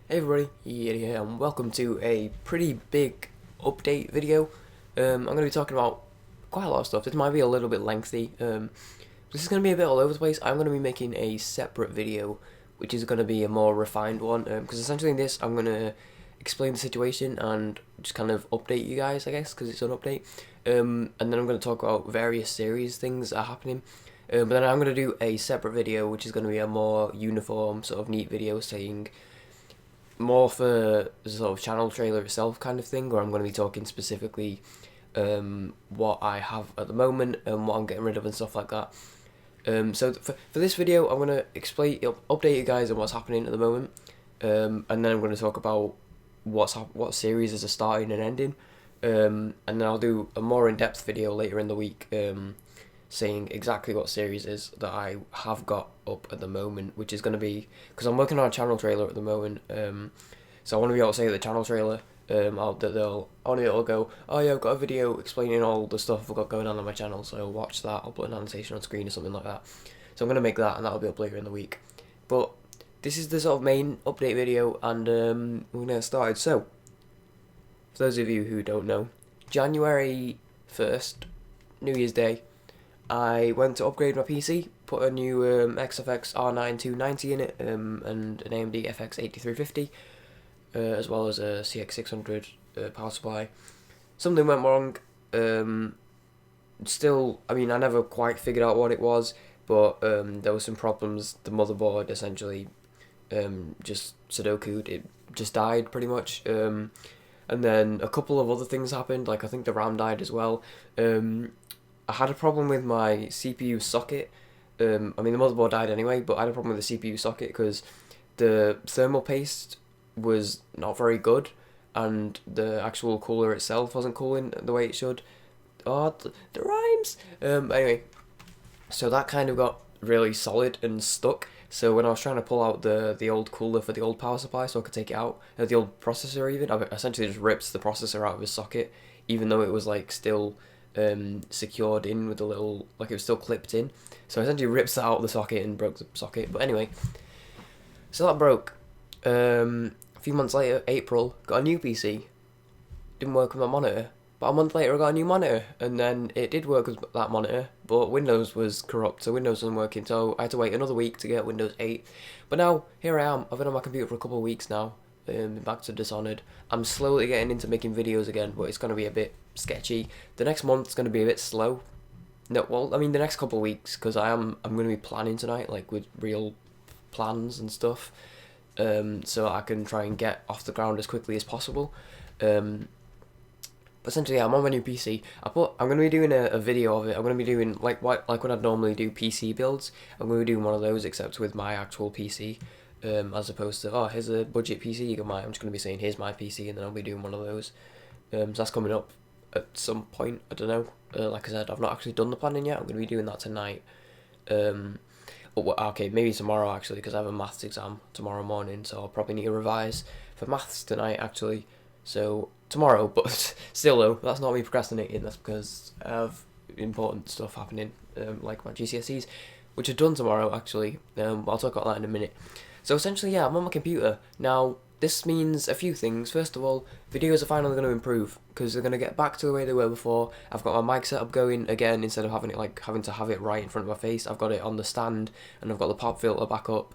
Hey everybody, here, and welcome to a pretty big update video. I'm going to be talking about quite a lot of stuff. This might be a little bit lengthy. This is going to be a bit all over the place. I'm going to be making a separate video, which is going to be a more refined one, because essentially in this I'm going to explain the situation and just kind of update you guys, I guess, because it's an update. And then I'm going to talk about various series things that are happening. But then I'm going to do a separate video, which is going to be a more uniform, sort of neat video saying more for the sort of channel trailer itself kind of thing, where I'm going to be talking specifically what I have at the moment and what I'm getting rid of and stuff like that. So for this video, I'm going to update you guys on what's happening at the moment, and then I'm going to talk about what series is starting and ending, and then I'll do a more in-depth video later in the week, saying exactly what series is that I have got up at the moment, which is going to be, because I'm working on a channel trailer at the moment, so I want to be able to say the channel trailer, it'll go, oh yeah, I've got a video explaining all the stuff I've got going on my channel, so watch that. I'll put an annotation on screen or something like that. So I'm going to make that, and that'll be up later in the week. But this is the sort of main update video, and we're going to get started. So, for those of you who don't know, January 1st, New Year's Day, I went to upgrade my PC, put a new XFX R9 290 in it, and an AMD FX 8350, as well as a CX600 power supply. Something went wrong. I never quite figured out what it was, but there were some problems. The motherboard essentially just Sudoku'd. It just died pretty much. And then a couple of other things happened, like I think the RAM died as well. I had a problem with my CPU socket. The motherboard died anyway, but I had a problem with the CPU socket because the thermal paste was not very good, and the actual cooler itself wasn't cooling the way it should. Oh, the rhymes! Anyway, so that kind of got really solid and stuck. So when I was trying to pull out the old cooler for the old power supply so I could take it out, the old processor even, I essentially just ripped the processor out of his socket, even though it was like still secured in with a little, like it was still clipped in. So I essentially ripped that out of the socket and broke the socket. But anyway, so that broke. A few months later, April, got a new PC. Didn't work with my monitor. But a month later I got a new monitor, and then it did work with that monitor, but Windows was corrupt, so Windows wasn't working, so I had to wait another week to get Windows 8. But now, here I am, I've been on my computer for a couple of weeks now, back to Dishonored. I'm slowly getting into making videos again, but it's going to be a bit sketchy. The next month's going to be a bit slow. No, well, the next couple of weeks, because I'm going to be planning tonight, like with real plans and stuff, so I can try and get off the ground as quickly as possible. But essentially, yeah, I'm on my new PC. I'm going to be doing a video of it. I'm going to be doing like when I'd normally do PC builds. I'm going to be doing one of those, except with my actual PC, as opposed to, oh, here's a budget PC you can buy. I'm just going to be saying, here's my PC, and then I'll be doing one of those. So that's coming up at some point. I don't know. Like I said, I've not actually done the planning yet. I'm going to be doing that tonight. Okay, maybe tomorrow actually, because I have a maths exam tomorrow morning, so I'll probably need to revise for maths tonight actually. So tomorrow, but still though, that's not me procrastinating, that's because I have important stuff happening, like my GCSEs, which are done tomorrow actually. I'll talk about that in a minute. So essentially, yeah, I'm on my computer. Now, this means a few things. First of all, videos are finally going to improve, because they're going to get back to the way they were before. I've got my mic setup going again, instead of having to have it right in front of my face. I've got it on the stand, and I've got the pop filter back up,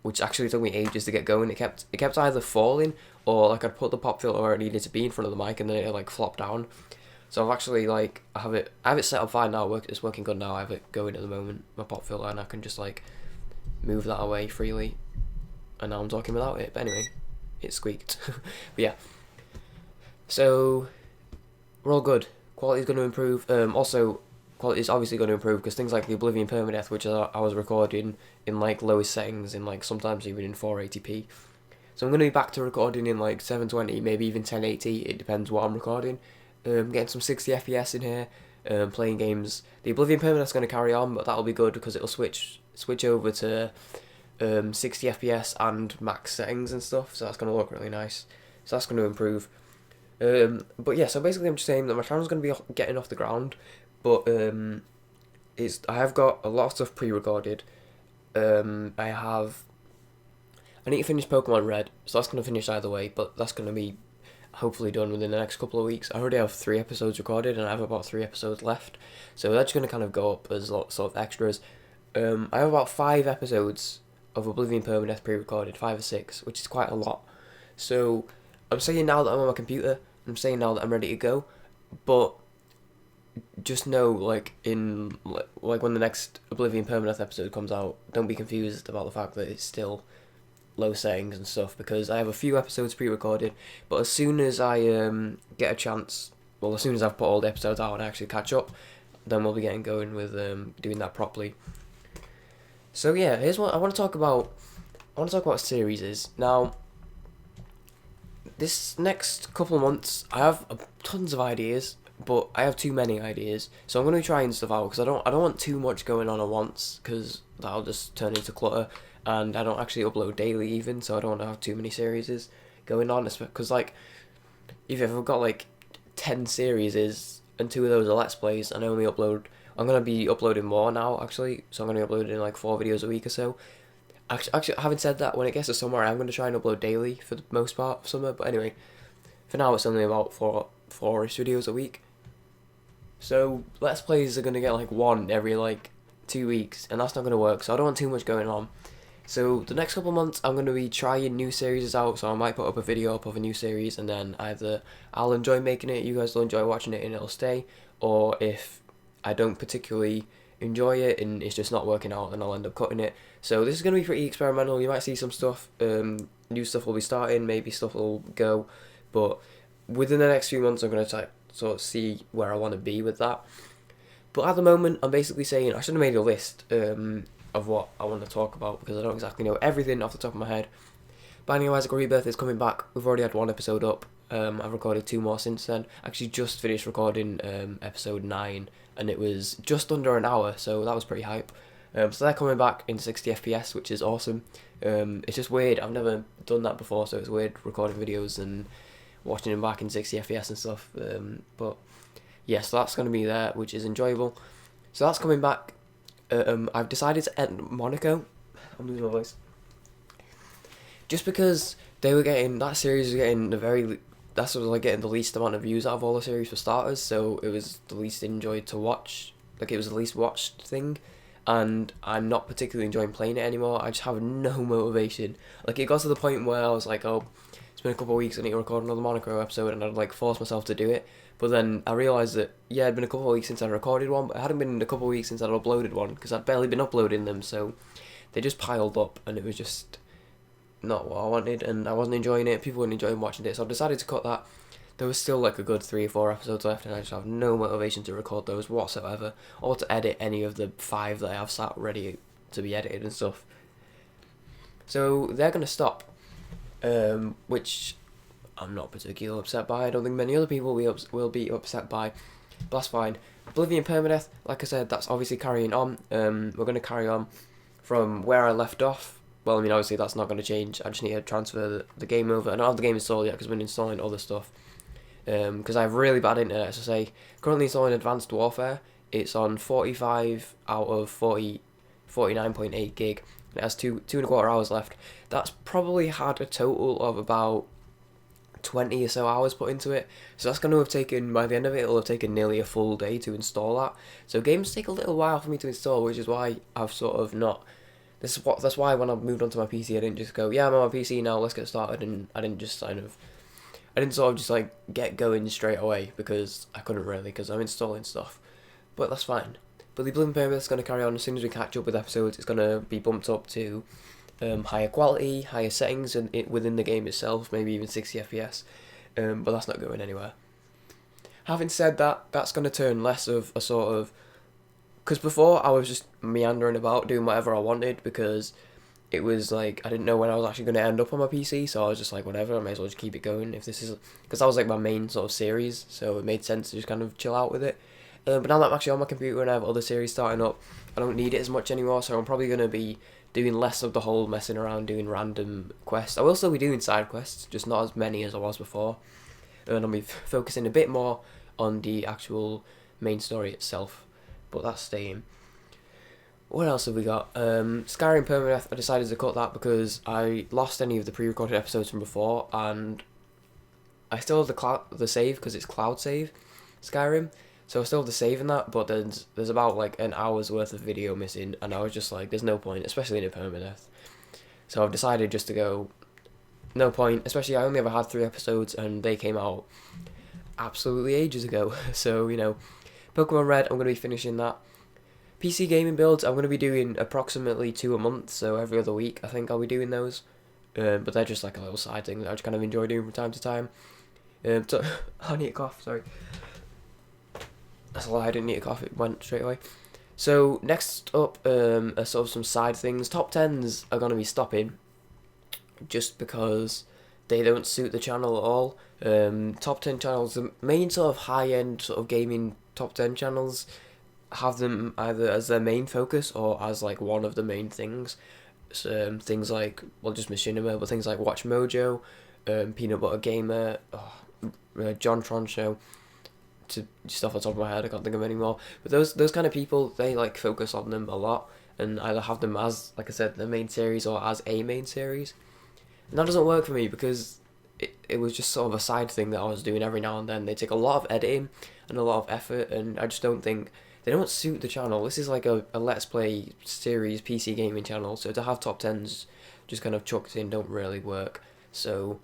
which actually took me ages to get going. It kept either falling, or like I'd put the pop filter where it needed to be in front of the mic, and then it like flopped down. So I've actually I have it set up fine now. It's working good now. I have it going at the moment, my pop filter, and I can just like move that away freely. And now I'm talking without it. But anyway, it squeaked. But yeah. So we're all good. Quality's going to improve. Also, quality is obviously going to improve because things like the Oblivion Permadeath, which I was recording in like lowest settings, in like sometimes even in 480p. So I'm going to be back to recording in like 720, maybe even 1080. It depends what I'm recording. Getting some 60 FPS in here. Playing games. The Oblivion Permadeath's going to carry on, but that'll be good because it'll switch over to 60 FPS and max settings and stuff. So that's going to look really nice. So that's going to improve. But yeah, so basically I'm just saying that my channel's going to be getting off the ground, but I have got a lot of stuff pre-recorded. I I need to finish Pokemon Red, so that's going to finish either way, but that's going to be hopefully done within the next couple of weeks. I already have 3 episodes recorded, and I have about 3 episodes left, so that's going to kind of go up as sort of extras. I have about 5 episodes of Oblivion Permadeath pre-recorded, 5 or 6, which is quite a lot. So I'm saying now that I'm on my computer, I'm saying now that I'm ready to go, but just know, like when the next Oblivion Permadeath episode comes out, don't be confused about the fact that it's still low settings and stuff, because I have a few episodes pre-recorded, but as soon as I get a chance, well, as soon as I've put all the episodes out and actually catch up, then we'll be getting going with doing that properly. So yeah, here's what I want to talk about. I want to talk about series. Now, this next couple of months, I have tons of ideas, but I have too many ideas, so I'm going to be trying stuff out, because I don't want too much going on at once, because that'll just turn into clutter, and I don't actually upload daily even, so I don't want to have too many series going on, because like, if I've got like 10 series, and 2 of those are Let's Plays, and I only upload, I'm going to be uploading more now, actually, so I'm going to be uploading like 4 videos a week or so. Actually, having said that, when it gets to summer, I'm going to try and upload daily for the most part of summer, but anyway, for now it's only about 4-ish videos a week. So Let's Plays are going to get like 1 every like 2 weeks, and that's not going to work, so I don't want too much going on. So the next couple of months I'm going to be trying new series out, so I might put up a video up of a new series, and then either I'll enjoy making it, you guys will enjoy watching it, and it'll stay, or if I don't particularly enjoy it and it's just not working out, then I'll end up cutting it. So this is going to be pretty experimental. You might see some stuff, new stuff will be starting, maybe stuff will go, but within the next few months I'm going to sort of see where I want to be with that. But at the moment, I'm basically saying I should have made a list of what I want to talk about, because I don't exactly know everything off the top of my head. Binding of Isaac Rebirth is coming back. We've already had 1 episode up. I've recorded 2 more since then. Actually just finished recording episode 9, and it was just under an hour, so that was pretty hype. So they're coming back in 60 FPS, which is awesome. It's just weird, I've never done that before, so it's weird recording videos and watching them back in 60 FPS and stuff. But yeah, so that's going to be there, which is enjoyable. So that's coming back. I've decided to end Monaco. I'm losing my voice. Just because that series was getting that's like getting the least amount of views out of all the series for starters, so it was the least enjoyed to watch. Like, it was the least watched thing, and I'm not particularly enjoying playing it anymore. I just have no motivation. Like, it got to the point where I was like, oh, it's been a couple of weeks, I need to record another Monaco episode, and I'd like force myself to do it. But then I realised that, yeah, it'd been a couple of weeks since I recorded one, but it hadn't been a couple of weeks since I'd uploaded one, because I'd barely been uploading them, so they just piled up, and it was just not what I wanted, and I wasn't enjoying it. People weren't enjoying watching it, so I decided to cut that. There was still like a good 3 or 4 episodes left, and I just have no motivation to record those whatsoever, or to edit any of the 5 that I have sat ready to be edited and stuff. So they're going to stop, which I'm not particularly upset by. I don't think many other people will be upset by, but that's fine. Oblivion Permadeath, like I said, that's obviously carrying on. We're going to carry on from where I left off. Well, I mean, obviously that's not going to change. I just need to transfer the game over. I don't have the game installed yet because I've been installing other stuff. Because I have really bad internet, as I say. Currently installing Advanced Warfare. It's on 45 out of 49.8 gig. It has 2.25 hours left. That's probably had a total of about 20 or so hours put into it. So that's going to have taken, by the end of it, it'll have taken nearly a full day to install that. So games take a little while for me to install, which is why I've sort of not... That's why when I moved onto my PC, I didn't just go, yeah, I'm on my PC now, let's get started, and I didn't sort of just like get going straight away, because I couldn't really, because I'm installing stuff. But that's fine. But the Oblivion Permadeath is going to carry on. As soon as we catch up with episodes, it's going to be bumped up to higher quality, higher settings within the game itself, maybe even 60 FPS, but that's not going anywhere. Having said that, that's going to turn less of a sort of... Because before I was just meandering about doing whatever I wanted, because it was like I didn't know when I was actually going to end up on my PC, so I was just like, whatever, I may as well just keep it going. If this is... Because that was like my main sort of series, so it made sense to just kind of chill out with it. But now that I'm actually on my computer and I have other series starting up, I don't need it as much anymore, so I'm probably going to be doing less of the whole messing around doing random quests. I will still be doing side quests, just not as many as I was before. And I'll be focusing a bit more on the actual main story itself. But that's staying. What else have we got? Skyrim permadeath. I decided to cut that because I lost any of the pre-recorded episodes from before, and I still have the save because it's cloud save, Skyrim. So I still have the save in that, but there's about like an hour's worth of video missing, and I was just like, there's no point, especially in a permadeath. So I've decided just to go, no point. Especially I only ever had 3 episodes, and they came out absolutely ages ago. So Pokemon Red, I'm gonna be finishing that. PC gaming builds, I'm going to be doing approximately 2 a month, so every other week I think I'll be doing those. But they're just like a little side thing that I just kind of enjoy doing from time to time. So I need a cough, sorry. That's a lie, I didn't need a cough, it went straight away. So next up are sort of some side things. Top 10s are going to be stopping, just because they don't suit the channel at all. Top 10 channels, the main sort of high-end sort of gaming top 10 channels, have them either as their main focus or as like one of the main things. Things like, well, just Machinima, but things like Watch Mojo, Peanut Butter Gamer, John Tron Show, to just off the top of my head I can't think of any more. But those kind of people, they like focus on them a lot and either have them as, like I said, the main series or as a main series. And that doesn't work for me because it was just sort of a side thing that I was doing every now and then. They take a lot of editing and a lot of effort, and I just don't think they don't suit the channel. This is like a Let's Play series PC gaming channel, so to have top 10s just kind of chucked in don't really work. So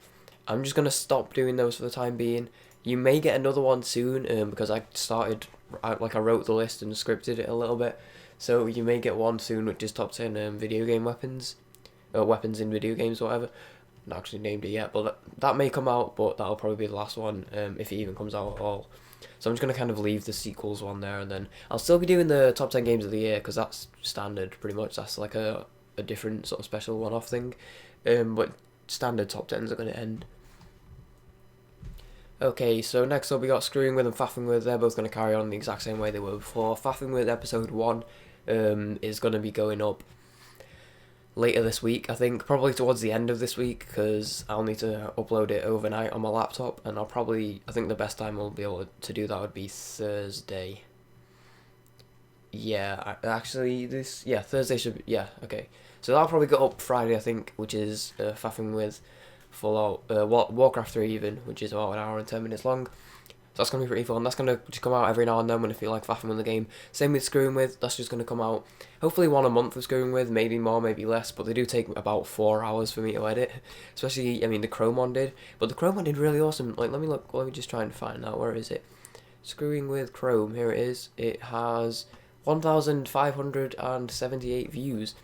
I'm just going to stop doing those for the time being. You may get another one soon, because I wrote the list and scripted it a little bit. So you may get one soon, which is top 10 video game weapons, or weapons in video games or whatever. Not actually named it yet, but that may come out, but that'll probably be the last one, if it even comes out at all. So I'm just going to kind of leave the sequels one there, and then I'll still be doing the top 10 games of the year, because that's standard, pretty much. That's like a different sort of special one-off thing. But standard top 10s are going to end. Okay, so next up we got Screwing With and Faffing With. They're both going to carry on the exact same way they were before. Faffing With episode 1 is going to be going up later this week, I think, probably towards the end of this week, because I'll need to upload it overnight on my laptop, and I think the best time I'll be able to do that would be Thursday. Yeah, Thursday should be, yeah, okay. So that'll probably go up Friday, I think, which is Faffing With Fallout, Warcraft 3 even, which is about an hour and 10 minutes long. So that's going to be pretty fun. That's going to just come out every now and then when I feel like faffing on the game. Same with Screwing With, that's just going to come out hopefully one a month with Screwing With, maybe more, maybe less, but they do take about 4 hours for me to edit. Especially, I mean, the Chrome one did, but the Chrome one did really awesome. Like, let me just try and find out, where is it? Screwing With Chrome, here it is. It has 1,578 views,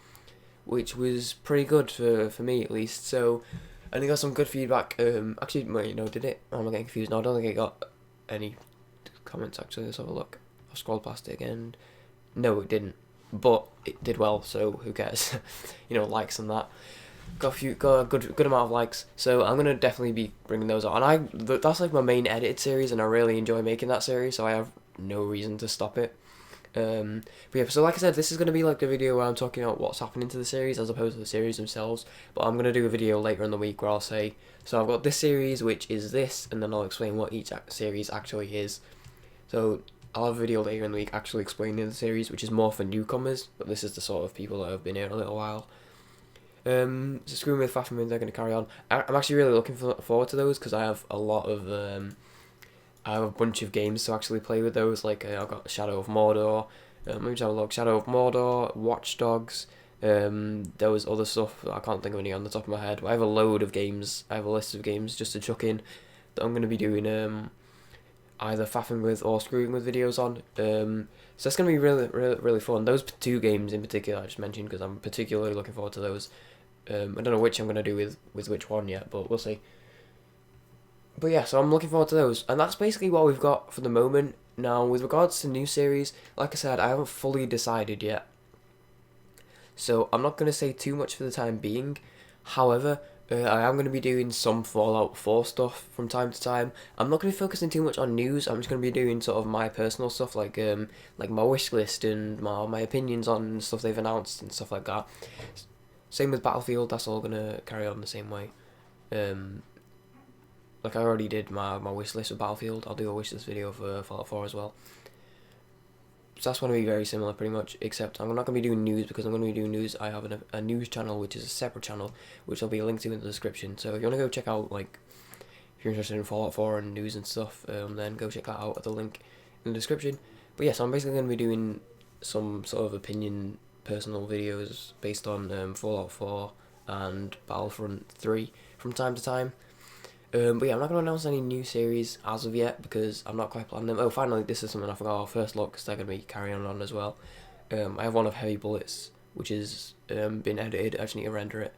which was pretty good for me at least. So, and it got some good feedback. Actually, wait, no, did it? Oh, I'm getting confused. No, I don't think it got any comments actually. Let's have a look. I'll scroll past it again. No, it didn't, but it did well, so who cares? Likes and that. Got a good amount of likes, so I'm gonna definitely be bringing those out. And that's like my main edited series, and I really enjoy making that series, so I have no reason to stop it. But yeah, so like I said, this is going to be like the video where I'm talking about what's happening to the series as opposed to the series themselves, but I'm going to do a video later in the week where I'll say, so I've got this series, which is this, and then I'll explain what each series actually is. So I'll have a video later in the week actually explaining the series, which is more for newcomers, but this is the sort of people that have been here a little while. So Screwing With, Faffing With, they're going to carry on. I'm actually really looking forward to those, because I have a lot of... I have a bunch of games to actually play with those, like I've got Shadow of Mordor, let me just have a look, Shadow of Mordor, Watch Dogs, there was other stuff, I can't think of any on the top of my head, but I have a load of games, I have a list of games just to chuck in that I'm going to be doing either Faffing With or Screwing With videos on, so it's going to be really, really, really fun. Those 2 games in particular I just mentioned, because I'm particularly looking forward to those. I don't know which I'm going to do with which one yet, but we'll see. But yeah, so I'm looking forward to those, and that's basically what we've got for the moment. Now, with regards to new series, like I said, I haven't fully decided yet, so I'm not going to say too much for the time being. However, I am going to be doing some Fallout 4 stuff from time to time. I'm not going to be focusing too much on news. I'm just going to be doing sort of my personal stuff, like my wish list and my opinions on stuff they've announced and stuff like that. Same with Battlefield, that's all going to carry on the same way. Like I already did my wish list of Battlefield, I'll do a wish list video for Fallout 4 as well. So that's going to be very similar pretty much, except I'm not going to be doing news because I'm going to be doing news. I have a news channel which is a separate channel, which I'll be linked to in the description. So if you want to go check out, like, if you're interested in Fallout 4 and news and stuff, then go check that out at the link in the description. But yes, I'm basically going to be doing some sort of opinion, personal videos based on Fallout 4 and Battlefront 3 from time to time. But yeah, I'm not going to announce any new series as of yet because I'm not quite planning them. Oh, finally, this is something I forgot. Our first look, because they're going to be carrying on as well. I have one of Heavy Bullets, which has been edited. I just need to render it.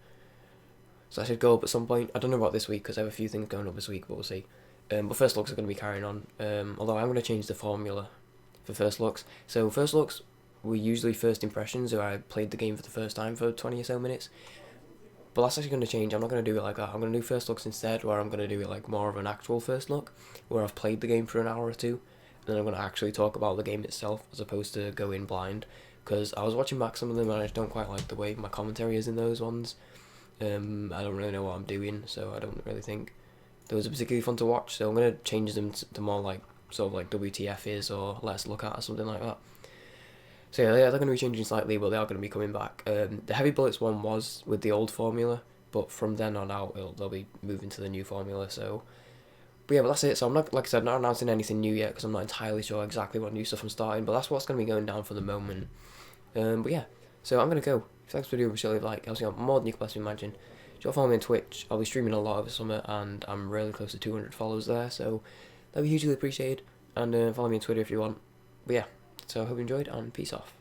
So I should go up at some point. I don't know about this week because I have a few things going up this week, but we'll see. But first looks are going to be carrying on. Although I'm going to change the formula for first looks. So first looks were usually first impressions, where I played the game for the first time for 20 or so minutes. But that's actually going to change. I'm not going to do it like that. I'm going to do first looks instead, where I'm going to do it like more of an actual first look, where I've played the game for an hour or two, and then I'm going to actually talk about the game itself, as opposed to go in blind. Because I was watching back some of them, and I just don't quite like the way my commentary is in those ones. I don't really know what I'm doing, so I don't really think those are particularly fun to watch. So I'm going to change them to more like, sort of like WTF is, or Let's Look At, or something like that. So yeah, they're going to be changing slightly, but they are going to be coming back. The Heavy Bullets one was with the old formula, but from then on out, they'll be moving to the new formula. So, but yeah, but that's it. So I'm not, like I said, not announcing anything new yet because I'm not entirely sure exactly what new stuff I'm starting. But that's what's going to be going down for the moment. But yeah, so I'm going to go. If thanks for the video, sure leave a like. I was more than you can possibly imagine. If you'll follow me on Twitch, I'll be streaming a lot over summer, and I'm really close to 200 followers there. So that'd be hugely appreciated. And follow me on Twitter if you want. But yeah. So I hope you enjoyed, and peace off.